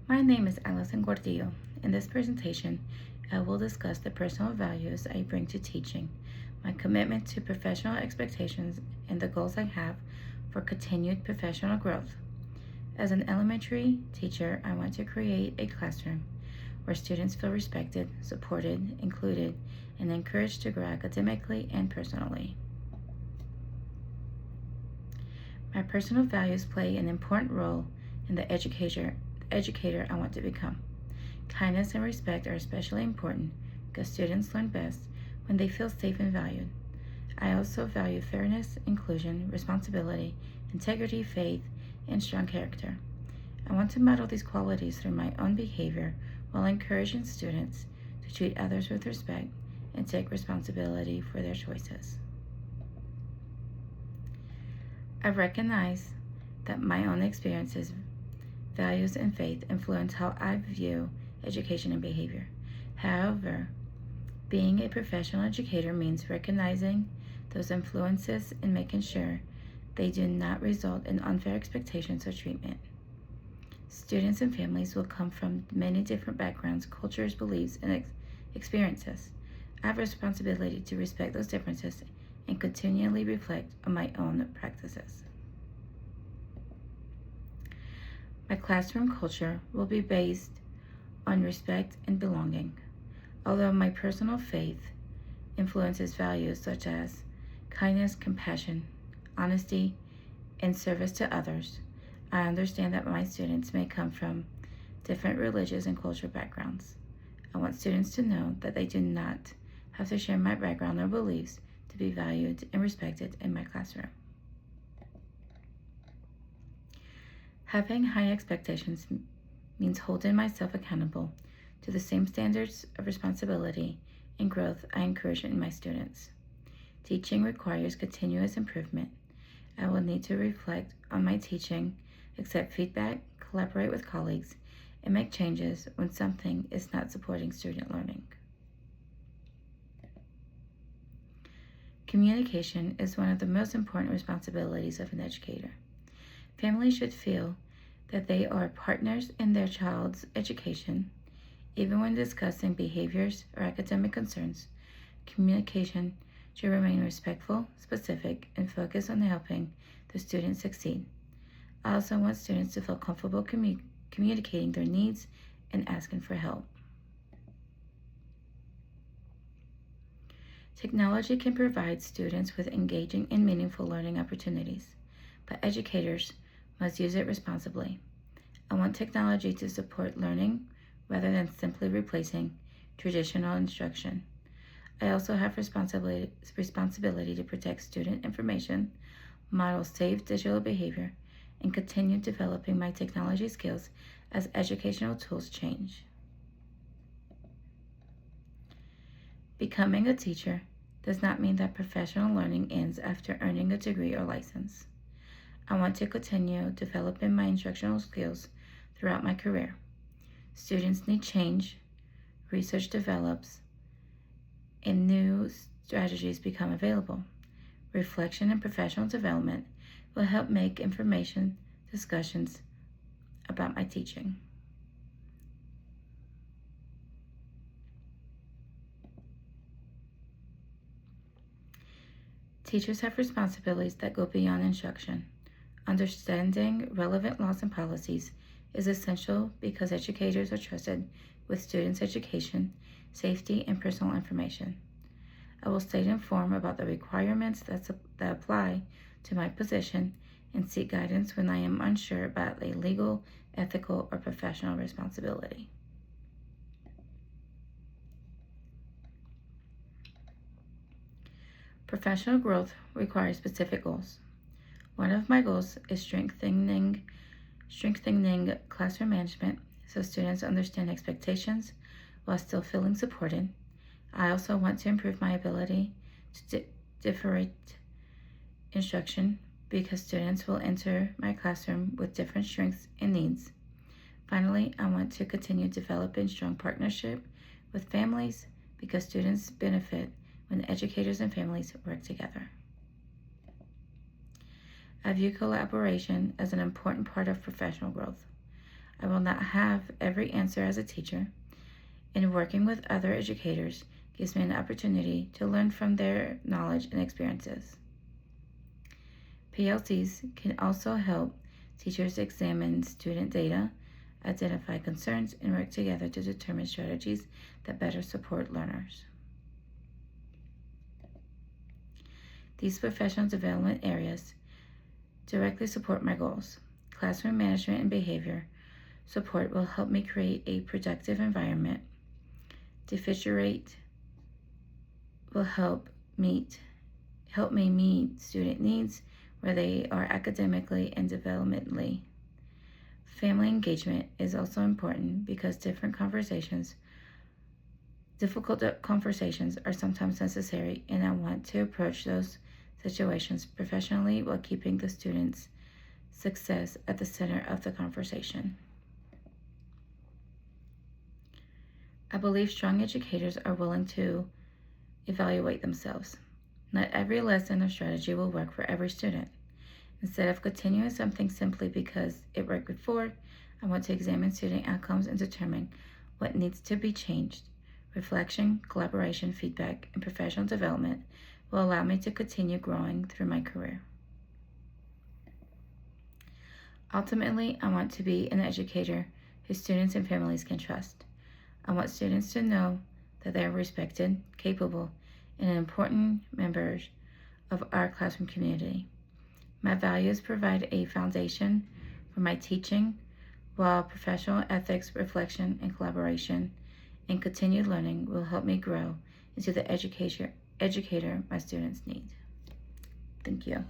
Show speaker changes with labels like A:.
A: My name is Alison Gordillo. In this presentation, I will discuss the personal values I bring to teaching, my commitment to professional expectations, and the goals I have for continued professional growth. As an elementary teacher, I want to create a classroom where students feel respected, supported, included, and encouraged to grow academically and personally. My personal values play an important role in the educator I want to become. Kindness and respect are especially important because students learn best when they feel safe and valued. I also value fairness, inclusion, responsibility, integrity, faith, and strong character. I want to model these qualities through my own behavior while encouraging students to treat others with respect and take responsibility for their choices. I recognize that my own experiences, values, and faith influence how I view education and behavior. However, being a professional educator means recognizing those influences and making sure they do not result in unfair expectations or treatment. Students and families will come from many different backgrounds, cultures, beliefs, and experiences. I have a responsibility to respect those differences and continually reflect on my own practices. My classroom culture will be based on respect and belonging. Although my personal faith influences values such as kindness, compassion, honesty, and service to others, I understand that my students may come from different religious and cultural backgrounds. I want students to know that they do not have to share my background or beliefs to be valued and respected in my classroom. Having high expectations means holding myself accountable to the same standards of responsibility and growth I encourage in my students. Teaching requires continuous improvement. I will need to reflect on my teaching, accept feedback, collaborate with colleagues, and make changes when something is not supporting student learning. Communication is one of the most important responsibilities of an educator. Families should feel that they are partners in their child's education. Even when discussing behaviors or academic concerns, communication should remain respectful, specific, and focused on helping the student succeed. I also want students to feel comfortable communicating their needs and asking for help. Technology can provide students with engaging and meaningful learning opportunities, but educators must use it responsibly. I want technology to support learning rather than simply replacing traditional instruction. I also have responsibility to protect student information, model safe digital behavior, and continue developing my technology skills as educational tools change. Becoming a teacher does not mean that professional learning ends after earning a degree or license. I want to continue developing my instructional skills throughout my career. Students need change, research develops, and new strategies become available. Reflection and professional development will help make information discussions about my teaching. Teachers have responsibilities that go beyond instruction. Understanding relevant laws and policies is essential because educators are trusted with students' education, safety, and personal information. I will stay informed about the requirements that apply to my position and seek guidance when I am unsure about a legal, ethical, or professional responsibility. Professional growth requires specific goals. One of my goals is strengthening classroom management so students understand expectations while still feeling supported. I also want to improve my ability to differentiate instruction because students will enter my classroom with different strengths and needs. Finally, I want to continue developing strong partnership with families because students benefit when educators and families work together. I view collaboration as an important part of professional growth. I will not have every answer as a teacher, and working with other educators gives me an opportunity to learn from their knowledge and experiences. PLCs can also help teachers examine student data, identify concerns, and work together to determine strategies that better support learners. These professional development areas directly support my goals. Classroom management and behavior support will help me create a productive environment. Differentiate will help me meet student needs where they are academically and developmentally. Family engagement is also important because difficult conversations are sometimes necessary, and I want to approach those situations professionally while keeping the students' success at the center of the conversation. I believe strong educators are willing to evaluate themselves. Not every lesson or strategy will work for every student. Instead of continuing something simply because it worked before, I want to examine student outcomes and determine what needs to be changed. Reflection, collaboration, feedback, and professional development will allow me to continue growing through my career. Ultimately, I want to be an educator who students and families can trust. I want students to know that they are respected, capable, and important members of our classroom community. My values provide a foundation for my teaching, while professional ethics, reflection, and collaboration and continued learning will help me grow into the educator my students need. Thank you.